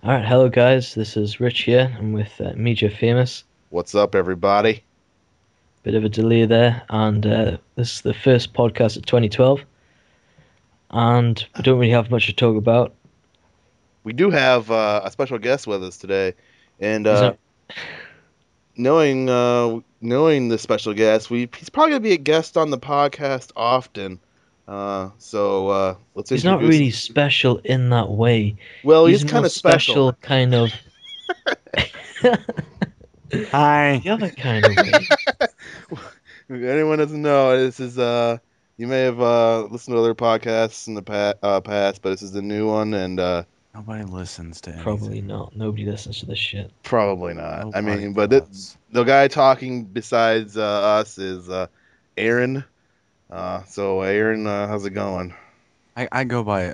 All right, hello guys. This is Rich here. I'm with Media Famous. What's up, everybody? Bit of a delay there, and this is the first podcast of 2012, and we don't really have much to talk about. We do have a special guest with us today, and He's not. knowing the special guest, he's probably gonna be a guest on the podcast often. Let's He's not introduce. really special in that way. Well, He's he's more kind of special. kind of Hi. the other kind of way. If anyone doesn't know, this is you may have listened to other podcasts in the past, but this is the new one, and Nobody listens to anything. Probably not. Nobody listens to this shit. probably not. I Nobody mean, but does. the guy talking besides us is Aaron. Aaron, how's it going? I go by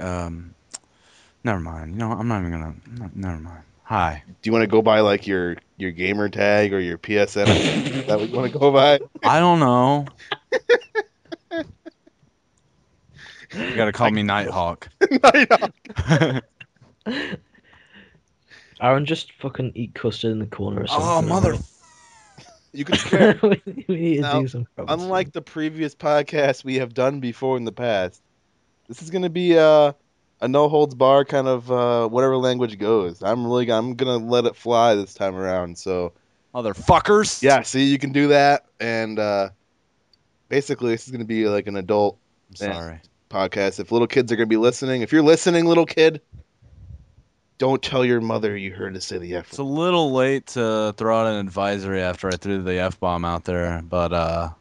never mind. You know, I'm not even gonna never mind. Hi. Do you want to go by like your gamer tag or your PSN? Is that what you want to go by? I don't know. You gotta call me Nighthawk. Aaron, just fucking eat custard in the corner or something. Oh, mother. You can swear. we need to Now, do some. Unlike the previous podcasts we have done before in the past, this is going to be a no holds bar kind of whatever language goes. I'm gonna let it fly this time around. So Motherfuckers. yeah, see, you can do that, and basically this is going to be like an adult I'm sorry. podcast. If little kids are going to be listening, if you're listening, little kid, don't tell your mother you heard us say the F It's a little late to throw out an advisory after I threw the F-bomb out there, but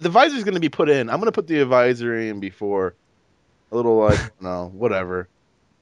The advisory's going to be put in. I'm going to put the advisory in before a little like no whatever.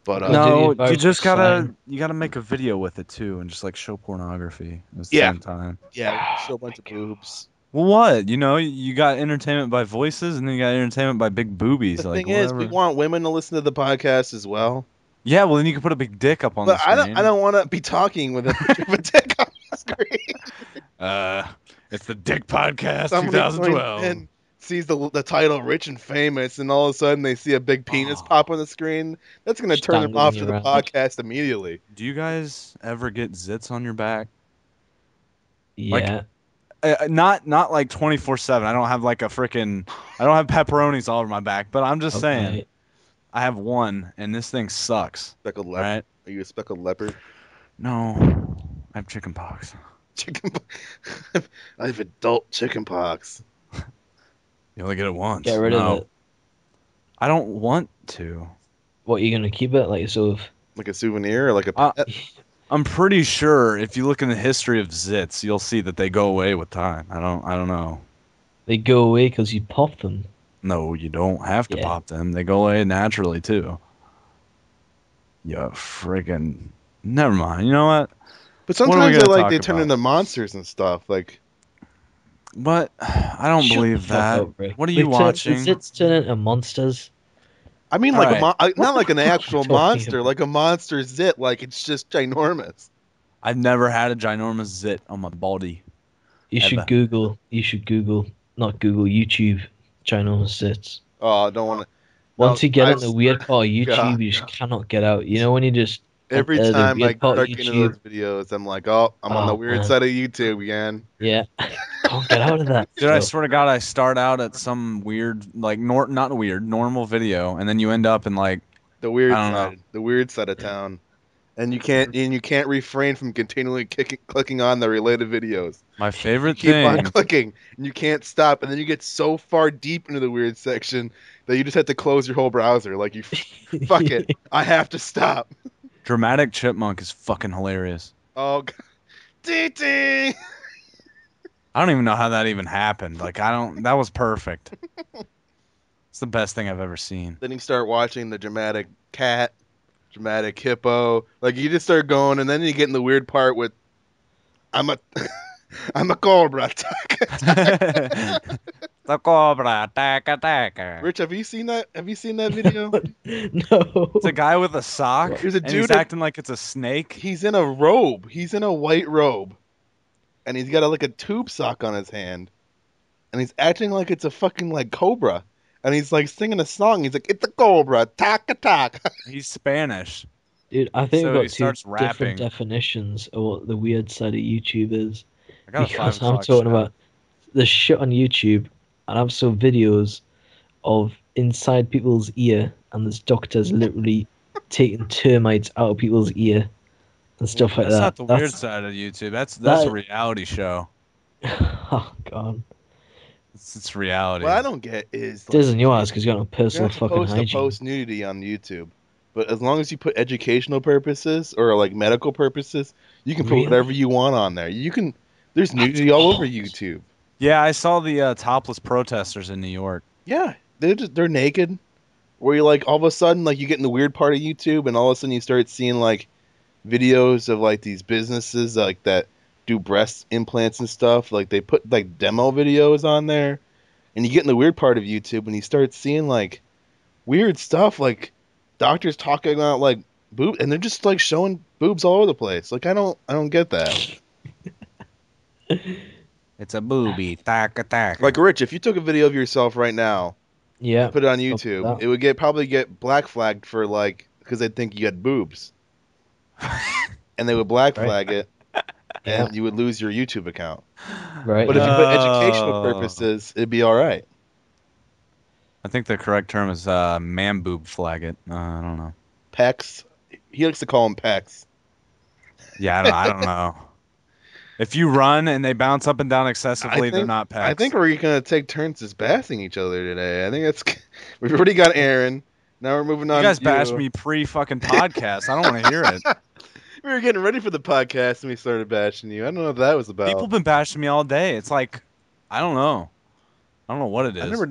But no, advisory you just sign. you gotta make a video with it too, and just like show pornography at the Yeah. same time. yeah, show a bunch of boobs. Well, what? You know, you got entertainment by voices, and then you got entertainment by big boobies. The like, thing is, we whatever. want women to listen to the podcast as well. Yeah, well, then you can put a big dick up on But the I screen. don't want to be talking with a picture of a dick on the screen. It's the Dick Podcast Somebody 2012. joins in, sees the title "Rich and Famous," and all of a sudden they see a big penis Oh. pop on the screen. That's going to turn them Standing off to the around. podcast immediately. Do you guys ever get zits on your back? Yeah. Not like 24/7. I don't have like a freaking. I don't have pepperonis all over my back, but I'm just saying. Okay. I have one, and this thing sucks. Speckled leopard. Right? Are you a speckled leopard? No, I have chicken pox. Chicken. I have adult chicken pox. You only get it once. Get rid No, of it. I don't want to. What, you gonna keep it like sort of? Like a souvenir or like a Uh, pet? I'm pretty sure if you look in the history of zits, you'll see that they go away with time. I don't know. They go away because you pop them. No, you don't have to Yeah. pop them. They go away naturally too. Yeah, friggin' never mind. You know what? But What are we sometimes gonna talk they turn about? into monsters and stuff. Like But I don't Shut believe the fuck that. up, Rick. What are They you watching? Zits turn into monsters. I mean, All like right. not like an actual talking monster, about? like a monster zit. Like it's just ginormous. I've never had a ginormous zit on my body. You should Ever. Google. Not Google. YouTube. Ginormous zits. Oh, I don't want to. Once you get I in the weird part of YouTube, God, you just cannot get out. You know when you just Every the time I weird part start of getting into those videos, I'm like, oh, I'm on the Oh, weird man. side of YouTube again. Yeah, can't get out of that. Dude, I So, swear to God, I start out at some weird, like not weird, normal video, and then you end up in like, The weird I don't know. side, the weird side of town, and you can't refrain from continually clicking on the related videos. my favorite Keep thing. on clicking, and you can't stop, and then you get so far deep into the weird section that you just have to close your whole browser. Like you, fuck it, I have to stop. Dramatic Chipmunk is fucking hilarious. Oh, God. DT. I don't even know how that even happened. Like, that was perfect. It's the best thing I've ever seen. Then you start watching the dramatic cat, dramatic hippo. Like you just start going, and then you get in the weird part with, I'm a, I'm a cobra. The cobra, attack. Rich, have you seen that? Have you seen that video? no. It's a guy with a sock, There's a and he's dude that- acting like it's a snake. He's in a robe. He's in a white robe, and he's got like a tube sock on his hand, and he's acting like it's a fucking like cobra, and he's like singing a song. He's like, "It's a cobra, tack attack." He's Spanish. Dude, I think So we've he got two starts different rapping. definitions of what the weird side of YouTube is. I got a Because 5 I'm o'clock talking show. about the shit on YouTube, and I've saw videos of inside people's ear, and there's doctors literally taking termites out of people's ear and stuff like That's that. not the weird side of YouTube. That's a that. reality show. Oh god, It's reality. What I don't get is this like isn't your ass because you got no you're personal not fucking supposed to hygiene. post nudity on YouTube, but as long as you put educational purposes or like medical purposes, you can put Really? whatever you want on there. You can. There's nudity all over YouTube. Yeah, I saw the topless protesters in New York. Yeah, they're naked. Where you like all of a sudden like you get in the weird part of YouTube, and all of a sudden you start seeing like videos of like these businesses like that do breast implants and stuff. Like they put like demo videos on there, and you get in the weird part of YouTube, and you start seeing like weird stuff, like doctors talking about like boob, and they're just like showing boobs all over the place. Like I don't get that. It's a booby. Tack. Like Rich, if you took a video of yourself right now Yeah, and put it on I'll put YouTube, that. it would probably get black flagged for like because they'd think you had boobs, and they would black Right. flag it, Yeah. and you would lose your YouTube account. Right. But if you yeah. put educational purposes, it'd be all right. I think the correct term is man boob flag it. I don't know. Pecs, he likes to call them pecs. Yeah, I don't know. If you run and they bounce up and down excessively, they're not pecs. I think we're gonna take turns just bashing each other today. I think that's we've already got Aaron. Now we're moving on. You guys to bashed me pre-fucking podcast. I don't want to hear it. We were getting ready for the podcast and we started bashing you. I don't know what that was about. People have been bashing me all day. It's like, I don't know. I don't know what it is.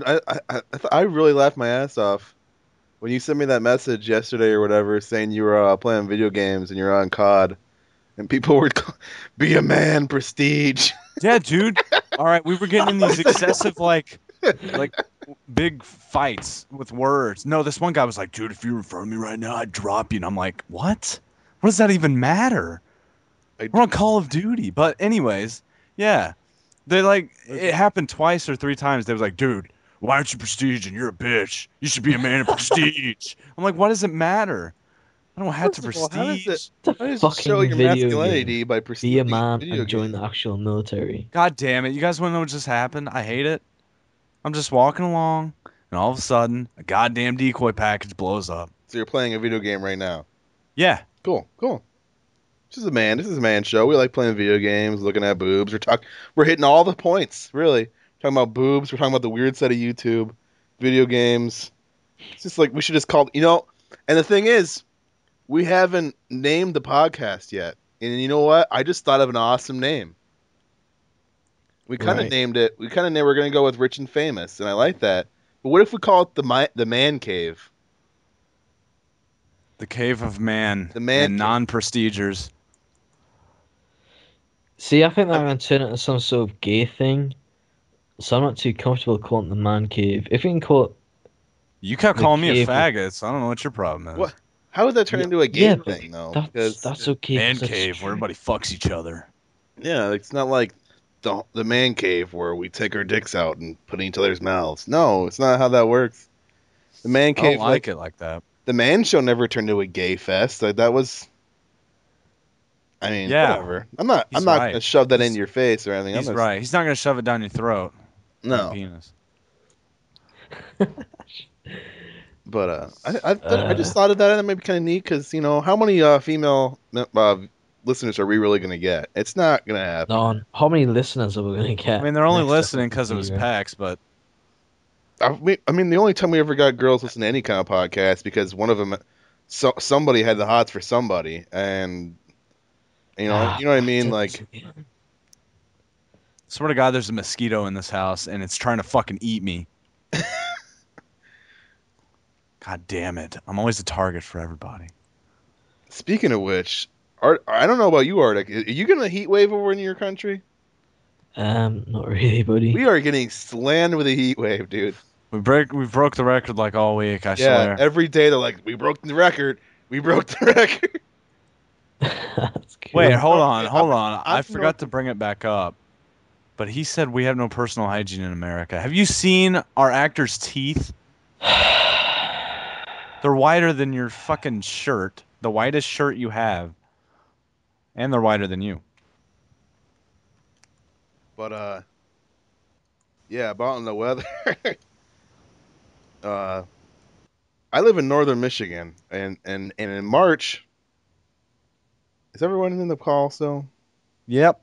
I really laughed my ass off when you sent me that message yesterday or whatever saying you were playing video games and you're on COD and people were be a man, prestige. Yeah, dude. All right, we were getting in these excessive like big fights with words. No, this one guy was like, dude, if you were in front of me right now, I'd drop you. And I'm like, what? What does that even matter? We're on Call of Duty. But anyways, yeah. They like, it happened twice or 3 times. They was like, dude, why aren't you prestige and you're a bitch? You should be a man of prestige. I'm like, why does it matter? I don't have to prestige. It's How a does it show fucking your video masculinity game. by Be prestige? a man video and join game? the actual military. God damn it. You guys want to know what just happened? I hate it. I'm just walking along, and all of a sudden, a goddamn decoy package blows up. So you're playing a video game right now. Yeah. Cool. This is a man show. We like playing video games, looking at boobs. We're hitting all the points, really. Talking about boobs. We're talking about the weird side of YouTube, video games. It's just like we should just call, and the thing is, we haven't named the podcast yet. And you know what? I just thought of an awesome name. We kind of Right. named it. We kind of named we're going to go with Rich and Famous, and I like that. But what if we call it the Man Cave? The Cave of Man. The Man and Cave. non-prestigers. See, I think they're going to turn it into some sort of gay thing. So I'm not too comfortable calling it the man cave. If we can call it, You kept The calling me a cave. faggot, so I don't know what your problem is. What? How would that turn Yeah, into a gay yeah, but thing, though? that's Because okay. Man 'cause that's cave, true. where everybody fucks each other. yeah, it's not like the man cave where we take our dicks out and put in each other's mouths. No, it's not how that works. The man I cave, don't like it like that. the man show never turned into a gay fest. Like that was. I mean, Yeah. whatever. I'm not He's right. right. Gonna shove that He's- in your face or anything. He's I'm right. He's not going to shove it down your throat. No, Your penis. but I just thought of that and that might be kind of neat because how many female listeners are we really gonna get? It's not gonna happen. None. How many listeners are we going to get? I mean, they're only next listening because it was year? PAX, but I mean, the only time we ever got girls listening to any kind of podcast because one of them, somebody had the hots for somebody, and you know what I mean. Like, swear to God, there's a mosquito in this house, and it's trying to fucking eat me. God damn it. I'm always a target for everybody. speaking of which, I don't know about you, Arctic. Are you getting a heat wave over in your country? Not really, buddy. We are getting slammed with a heat wave, dude. We broke the record like all week, I Yeah, swear. every day they're like, we broke the record. We broke the record. That's cool. Wait, hold on. I I'm forgot to bring it back up. But he said we have no personal hygiene in America. Have you seen our actors' teeth? They're wider than your fucking shirt, the whitest shirt you have, and they're whiter than you. But yeah, about the weather. I live in northern Michigan, and in March, is everyone in the call still? Yep.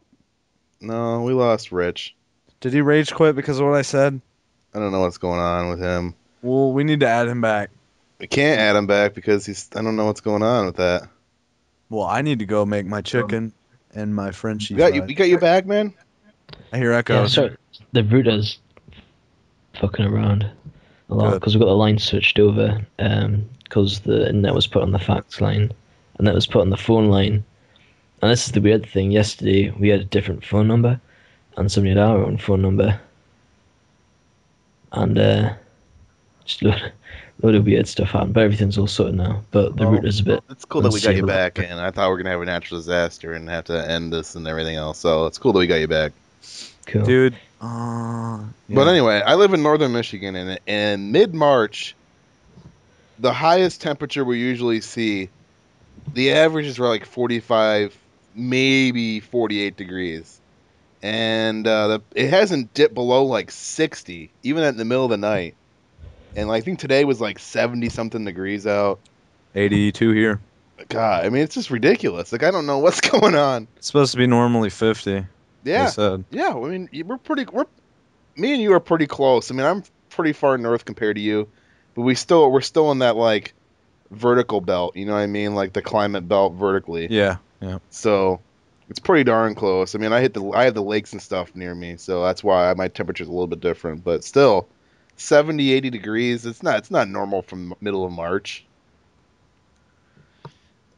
No, we lost Rich. Did he rage quit because of what I said? I don't know what's going on with him. Well, we need to add him back. We can't add him back because I don't know what's going on with that. Well, I need to go make my chicken and my Frenchies. We got you back, man. I hear Yeah, echoes. so the router's fucking around a lot Good. because we got the line switched over because the internet was put on the fax line and that was put on the phone line. And this is the weird thing. Yesterday we had a different phone number and somebody had our own phone number. And just load of weird stuff happened, but everything's all sorted now. But the router's a bit. It's cool that we got you unstable. back, and I thought we were gonna have a natural disaster and have to end this and everything else. So it's cool that we got you back. Cool. Dude. But anyway, I live in northern Michigan, and in mid-March, the highest temperature we usually see, the average is like 45, maybe 48 degrees. And it hasn't dipped below like 60, even in the middle of the night. And I think today was like 70-something degrees out. 82 here. God, I mean, it's just ridiculous. Like, I don't know what's going on. It's supposed to be normally 50. Yeah. They said. Yeah, I mean, me and you are pretty close. I mean, I'm pretty far north compared to you, but we're still in that like vertical belt. You know what I mean? Like the climate belt vertically. Yeah. So it's pretty darn close. I mean, I have the lakes and stuff near me, so that's why my temperature's a little bit different. But still, 70, 80 degrees. It's not normal from middle of March.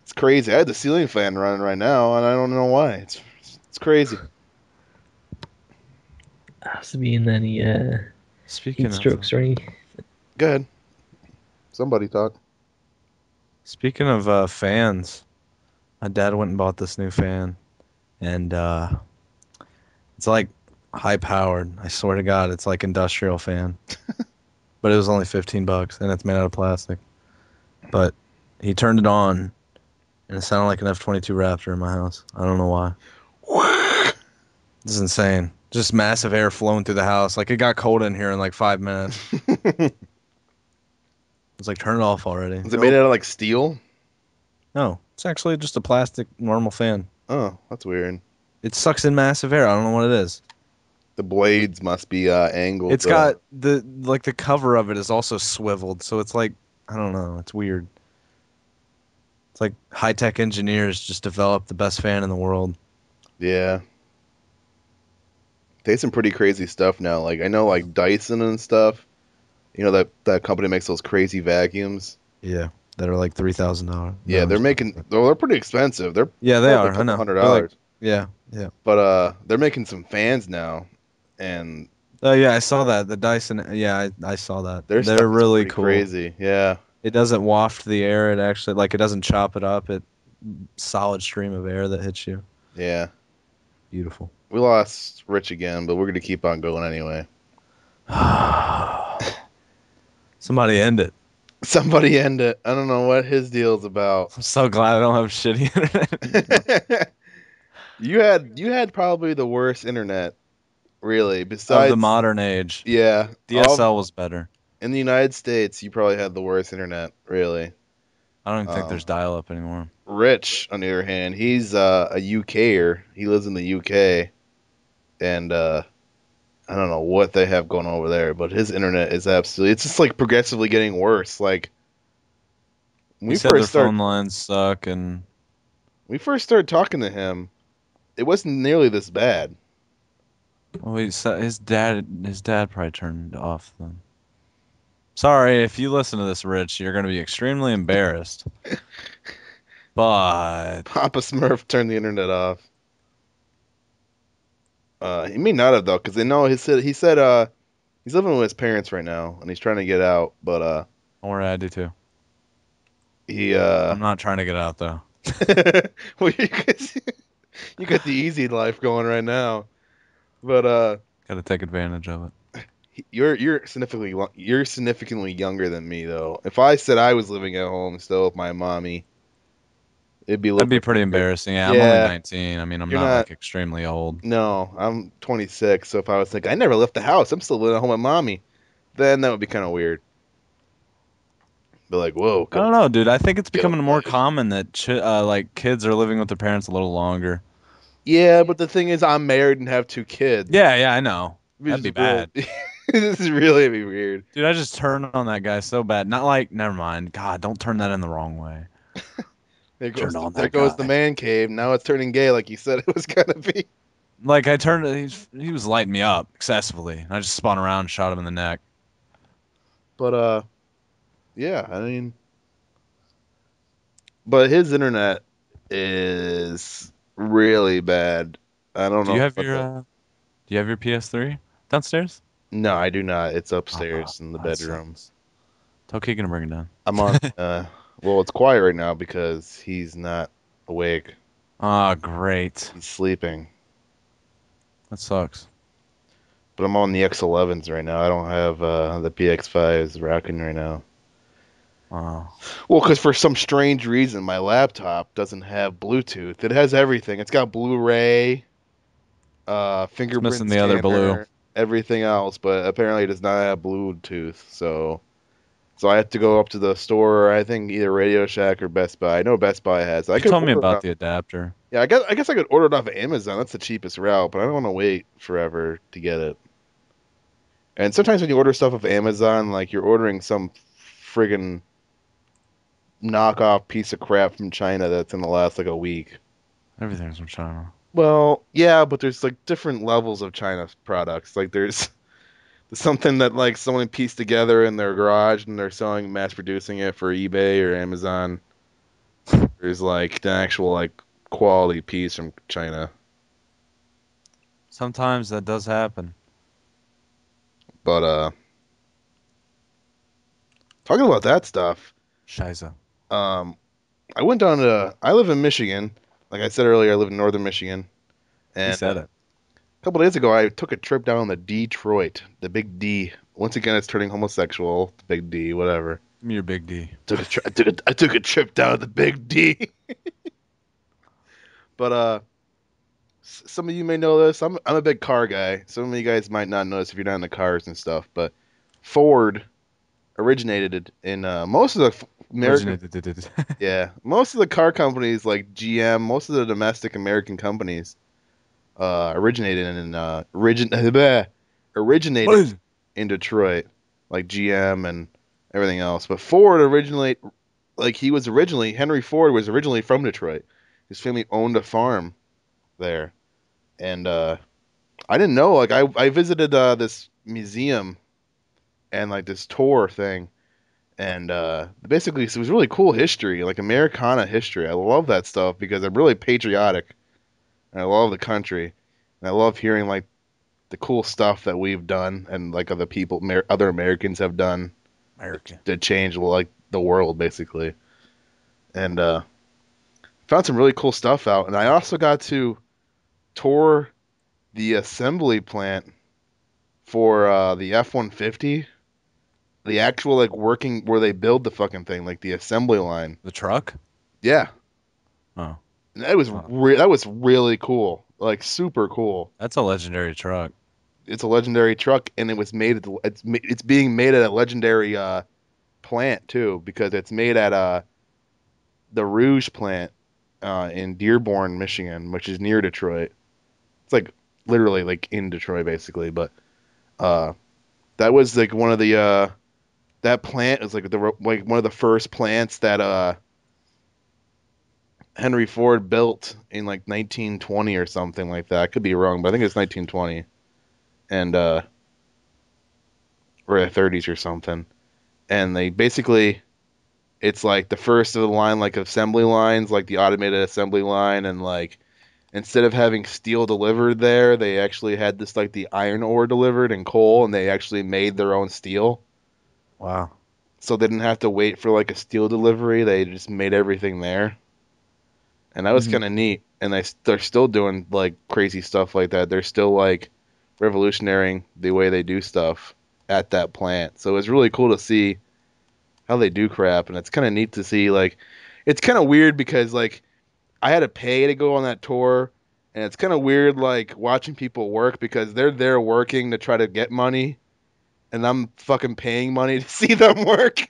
It's crazy. I had the ceiling fan running right now, and I don't know why. It's crazy. Has to be in any Speaking heat strokes or any. Go ahead. Somebody talk. Speaking of fans, my dad went and bought this new fan, and it's like high powered. I swear to God, it's like industrial fan, but it was only $15, and it's made out of plastic. But he turned it on, and it sounded like an F-22 Raptor in my house. I don't know why. This is insane. Just massive air flowing through the house. Like it got cold in here in like 5 minutes. It's like turn it off already. Is it made out of like steel? No, it's actually just a plastic normal fan. Oh, that's weird. It sucks in massive air. I don't know what it is. The blades must be angled. It's got the cover of it is also swiveled, so it's like I don't know. It's weird. It's like high-tech engineers just developed the best fan in the world. Yeah. They have some pretty crazy stuff now. Like I know like Dyson and stuff. You know that company makes those crazy vacuums. Yeah, that are like $3,000. Yeah, they're pretty expensive. They're they are. I know. $100. Yeah. But they're making some fans now, and Oh yeah, I saw that. The Dyson. Yeah, I saw that. their stuff They're is really pretty cool. crazy. Yeah. It doesn't waft the air. It actually it doesn't chop it up. It solid stream of air that hits you. Yeah. Beautiful. We lost Rich again, but we're gonna keep on going anyway. Somebody end it. Somebody end it. I don't know what his deal's about. I'm so glad I don't have shitty internet. You had probably the worst internet, really. Besides Of the modern age. yeah, DSL was better. in the United States, you probably had the worst internet, really. I don't even think there's dial-up anymore. Rich, on the other hand, he's a UKer. He lives in the UK, and I don't know what they have going over there, but his internet is it's just like progressively getting worse. Like when He said their phone lines suck, and we first started talking to him, it wasn't nearly this bad. well, his dad probably turned off then. Sorry, if you listen to this, Rich, you're going to be extremely embarrassed. But Papa Smurf turned the internet off. He may not have though, because they know he said he's living with his parents right now, and he's trying to get out. But don't worry, I do too. he I'm not trying to get out though. well, you got the easy life going right now. But Got to take advantage of it. you're significantly younger than me though. If I said I was living at home still with my mommy, It'd be a That'd little be bit pretty weird. embarrassing. Yeah, I'm only Yeah, 19. I mean, I'm you're not not. like extremely old. No, I'm 26. So if I was thinking I never left the house, I'm still living at home with mommy, then that would be kind of weird. Be like, whoa, I don't know, dude. I think it's get a becoming more life. common that like kids are living with their parents a little longer. Yeah, but the thing is, I'm married and have 2 kids. Yeah, yeah, I know. Which That'd is be real. bad. This is really be weird. Dude, I just turned on that guy so bad. Not like, never mind. God, don't turn that in the wrong way. Turned on There that goes the guy. man cave. Now it's turning gay, like you said it was gonna be. Like I turned, he was lighting me up excessively. And I just spun around and shot him in the neck. But yeah, I mean, but his internet is really bad. I don't Do you know have what your the. do you have your PS3 downstairs? No, I do not. It's Oh, upstairs in the that bedroom. sucks. Tell Keegan to bring it down. I'm on. Well, it's quiet right now because he's not awake. Ah, great. He's sleeping. That sucks. But I'm on the X11s right now. I don't have the PX5s rocking right now. Oh. Well, because for some strange reason, my laptop doesn't have Bluetooth. It has everything. It's got Blu-ray, It's fingerprint missing the other blue. scanner, everything else, but apparently it does not have Bluetooth. So I have to go up to the store. I think either Radio Shack or Best Buy. I know Best Buy has. I You could told me order it about off- the adapter. Yeah, I guess I could order it off of Amazon. That's the cheapest route, but I don't want to wait forever to get it. And sometimes when you order stuff off Amazon, like you're ordering some friggin' knockoff piece of crap from China that's gonna last like a week. Everything's from China. Well, yeah, but there's like different levels of China products. Like there's something that like someone pieced together in their garage and they're selling, mass producing it for eBay or Amazon. There's like an actual like quality piece from China. Sometimes that does happen. But talking about that stuff, Shiza. um, I live in Michigan. Like I said earlier, I live in northern Michigan. He And said it. a couple days ago, I took a trip down to Detroit, the Big D. Once again, it's turning homosexual. The Big D, whatever. Give me your big D. I took a trip down to the Big D. But some of you may know this. I'm a big car guy. Some of you guys might not know this if you're not into cars and stuff. But Ford originated in most of the American. Yeah, most of the car companies like GM, most of the domestic American companies originated originated in Detroit, like GM and everything else. But Ford originally, like Henry Ford was originally from Detroit. His family owned a farm there, and I didn't know. Like I visited this museum and like this tour thing, and basically it was really cool history, like Americana history. I love that stuff because I'm really patriotic, and I love the country, and I love hearing like the cool stuff that we've done and like other people, other Americans have done American. to change like the world basically. And found some really cool stuff out, and I also got to tour the assembly plant for the F-150, the actual like working where they build the fucking thing, like the assembly line. The truck? Yeah, Oh, and that was wow. that was really cool, like super cool. That's a legendary truck. It's a legendary truck, and it was made at it's being made at a legendary plant too, because it's made at the Rouge plant in Dearborn, Michigan, which is near Detroit. It's like literally like in Detroit basically, but that was like one of the that plant is like one of the first plants that Henry Ford built in like 1920 or something like that. I could be wrong, but I think it's 1920, and or the 30s or something. And they basically, it's like the first of the line, like assembly lines, like the automated assembly line, and like instead of having steel delivered there, they actually had this like the iron ore delivered and coal, and they actually made their own steel. Wow. So they didn't have to wait for like a steel delivery. They just made everything there. And that was kind of neat. And they're still doing like crazy stuff like that. They're still like revolutionarying the way they do stuff at that plant. So it's really cool to see how they do crap. And it's kind of neat to see like, it's kind of weird because like I had to pay to go on that tour, and it's kind of weird, like watching people work because they're there working to try to get money, and I'm fucking paying money to see them work.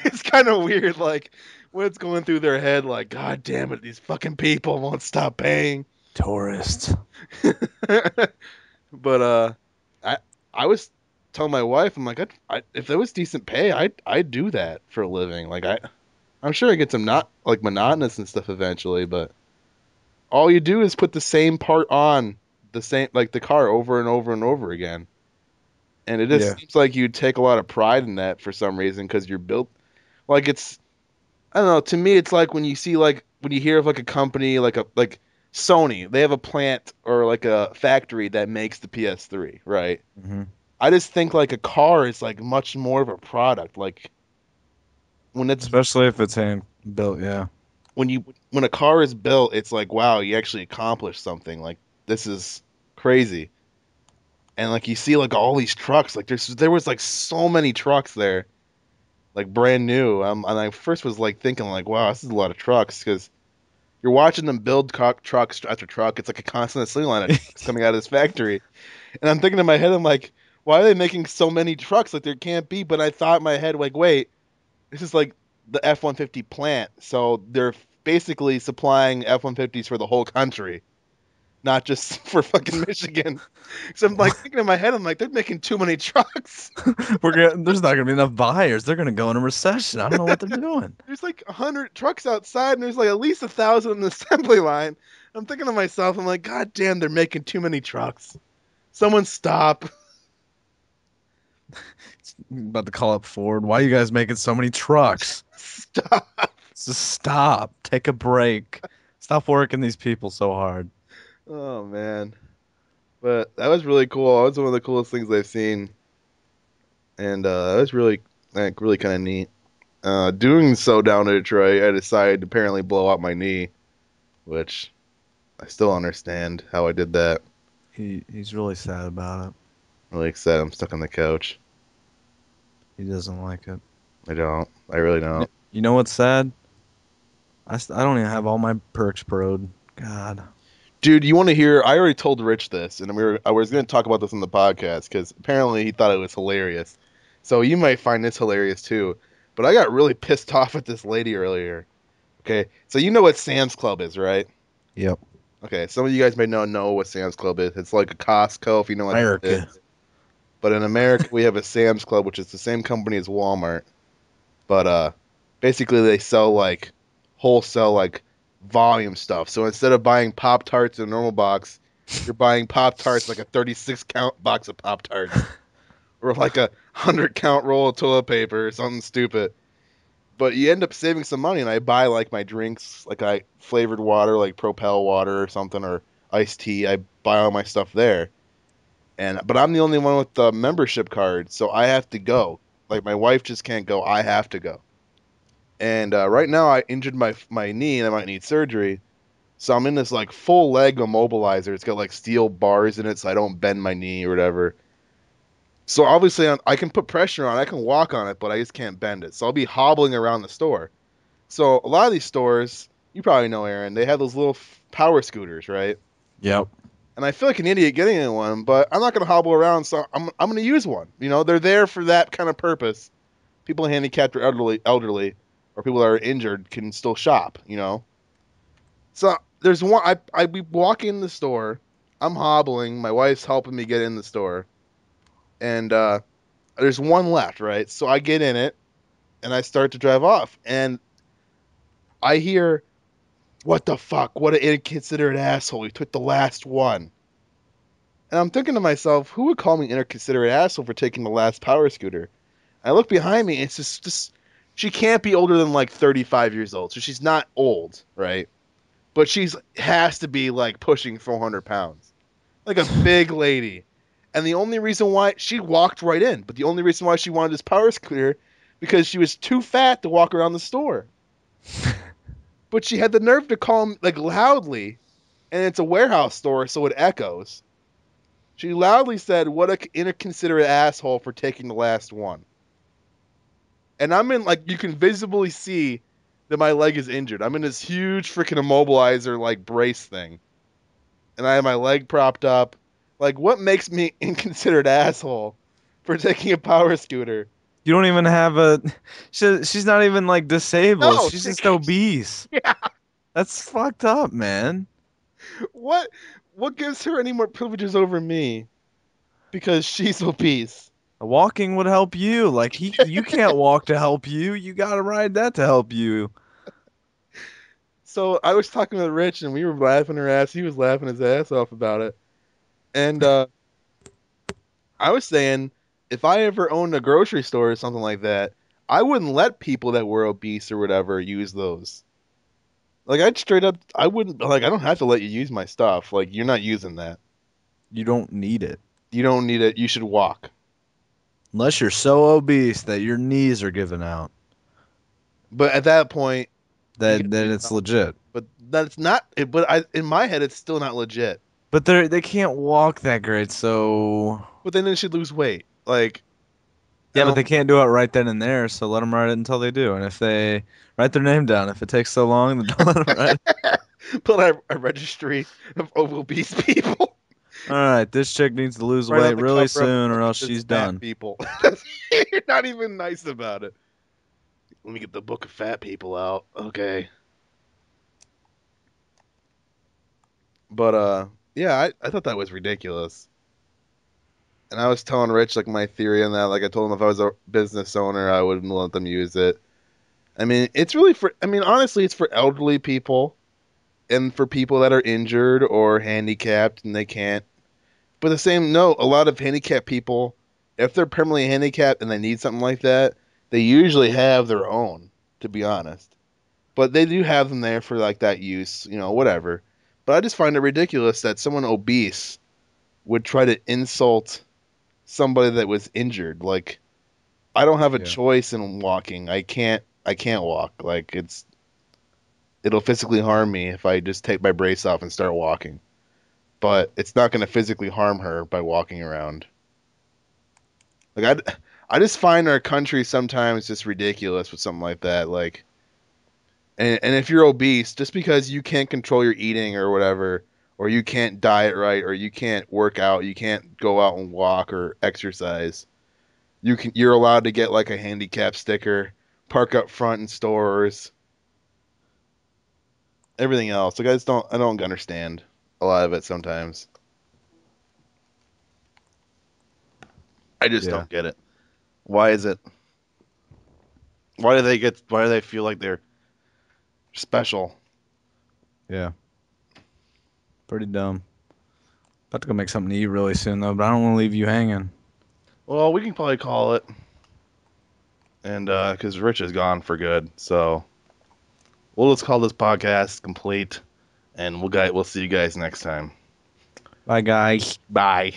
It's kind of weird, like what's going through their head, like God damn it, these fucking people won't stop paying. Tourists. But I I was telling my wife, I'm like, if there was decent pay, I'd do that for a living. Like I'm sure it gets them not like monotonous and stuff eventually, but all you do is put the same part on the same like the car over and over and over again, and it just Yeah. seems like you take a lot of pride in that for some reason because you're built like it's I don't know. To me, it's like when you see like when you hear of like a company like Sony, they have a plant or like a factory that makes the PS3, right? Hmm. I just think like a car is like much more of a product. Like when it's Especially if it's hand built. Yeah. when a car is built, it's like wow, you actually accomplished something. Like this is crazy. And like you see like all these trucks, like there was like so many trucks there, like brand new. And I first was like thinking like wow, this is a lot of trucks because you're watching them build trucks after truck. It's like a constant assembly line of trucks coming out of this factory. And I'm thinking in my head, I'm like, why are they making so many trucks? Like there can't be. But I thought in my head, like, wait, this is like the F-150 plant, so they're basically supplying F-150s for the whole country, not just for fucking Michigan. So I'm like thinking in my head, I'm like, they're making too many trucks. There's not gonna be enough buyers. They're gonna go into recession. I don't know what they're doing. There's like 100 trucks outside, and there's like at least 1,000 in the assembly line. I'm thinking to myself, I'm like, God damn, they're making too many trucks. Someone stop. About to call up Ford. Why are you guys making so many trucks? Stop. Just stop. Take a break. Stop working these people so hard. Oh man. But that was really cool. That was one of the coolest things I've seen. And that was really like really kind of neat. Doing so down in Detroit, I decided to apparently blow out my knee, which I still understand how I did that. He's really sad about it. Really excited. I'm stuck on the couch. He doesn't like it. I don't. I really don't. You know what's sad? I don't even have all my perks pro'd. God. Dude, you want to hear? I already told Rich this, and I was going to talk about this on the podcast because apparently he thought it was hilarious. So you might find this hilarious too. But I got really pissed off at this lady earlier. Okay, so you know what Sam's Club is, right? Yep. Okay, some of you guys may not know what Sam's Club is. It's like a Costco, if you know what America. it is. But in America, we have a Sam's Club, which is the same company as Walmart. But basically, they sell like wholesale like volume stuff. So instead of buying Pop Tarts in a normal box, you're buying Pop Tarts like a 36 count box of Pop Tarts, or like a 100 count roll of toilet paper, or something stupid. But you end up saving some money, and I buy like my drinks, like I flavored water, like Propel water or something, or iced tea. I buy all my stuff there. But I'm the only one with the membership card, so I have to go. Like my wife just can't go. I have to go. And right now I injured my knee and I might need surgery. So I'm in this like full leg immobilizer. It's got like steel bars in it so I don't bend my knee or whatever. So obviously I can put pressure on it. I can walk on it, but I just can't bend it. So I'll be hobbling around the store. So a lot of these stores, you probably know, Aaron, they have those little power scooters, right? Yep. And I feel like an idiot getting in one, but I'm not going to hobble around, so I'm going to use one. You know, they're there for that kind of purpose. People handicapped or elderly, or people that are injured can still shop, you know? So there's one, I be walking in the store, I'm hobbling, my wife's helping me get in the store, and there's one left, right? So I get in it, and I start to drive off, and I hear, what the fuck? What an inconsiderate asshole. He took the last one. And I'm thinking to myself, who would call me an inconsiderate asshole for taking the last power scooter? I look behind me, and it's just she can't be older than like 35 years old. So she's not old, right? But she's has to be like pushing 400 pounds. Like a big lady. And the only reason why she walked right in, but the only reason why she wanted this power scooter because she was too fat to walk around the store. But she had the nerve to call him like loudly, and it's a warehouse store, so it echoes. She loudly said, "What an inconsiderate asshole for taking the last one." And I'm in like you can visibly see that my leg is injured. I'm in this huge freaking immobilizer like brace thing, and I have my leg propped up. Like, what makes me inconsiderate asshole for taking a power scooter? You don't even have a. She's not even like disabled. No, She's just obese. Yeah. That's fucked up, man. What gives her any more privileges over me? Because she's obese. Walking would help you. Like you can't walk to help you. You gotta ride that to help you. So I was talking with Rich, and we were laughing our ass. He was laughing his ass off about it. And I was saying, if I ever owned a grocery store or something like that, I wouldn't let people that were obese or whatever use those. Like, I'd straight up, I wouldn't, like, I don't have to let you use my stuff. Like, you're not using that. You don't need it. You don't need it. You should walk. Unless you're so obese that your knees are giving out. But at that point, Then it's legit. but that's not, in my head, it's still not legit. But they can't walk that great, so But then they should lose weight. Like, yeah, but they can't do it right then and there. So let them write it until they do. And if they write their name down, if it takes so long, then don't let them write it. put a registry of obese people. All right, this chick needs to lose Right on weight the really cover of soon, the or book else that says she's fat done. People. You're not even nice about it. Let me get the book of fat people out. Okay. But yeah, I thought that was ridiculous. And I was telling Rich like my theory on that. Like I told him if I was a business owner, I wouldn't let them use it. I mean, it's really for. I mean, honestly, it's for elderly people and for people that are injured or handicapped and they can't. But the same note, a lot of handicapped people, if they're permanently handicapped and they need something like that, they usually have their own, to be honest. But they do have them there for like that use, whatever. But I just find it ridiculous that someone obese would try to insult somebody that was injured. Like, I don't have a Yeah. choice in walking. I can't walk. Like, it'll physically harm me if I just take my brace off and start walking. But it's not going to physically harm her by walking around. Like, I just find our country sometimes just ridiculous with something like that. Like, and if you're obese, just because you can't control your eating or whatever, or you can't diet right, or you can't work out, you can't go out and walk or exercise, you're allowed to get like a handicap sticker, park up front in stores, everything else. Like I don't understand a lot of it sometimes. I just Yeah. don't get it. Why is it? Why do they feel like they're special? Yeah. Pretty dumb. About to go make something to eat really soon though, but I don't want to leave you hanging. Well, we can probably call it. And because Rich is gone for good, so we'll just call this podcast complete, and we'll see you guys next time. Bye guys. Bye.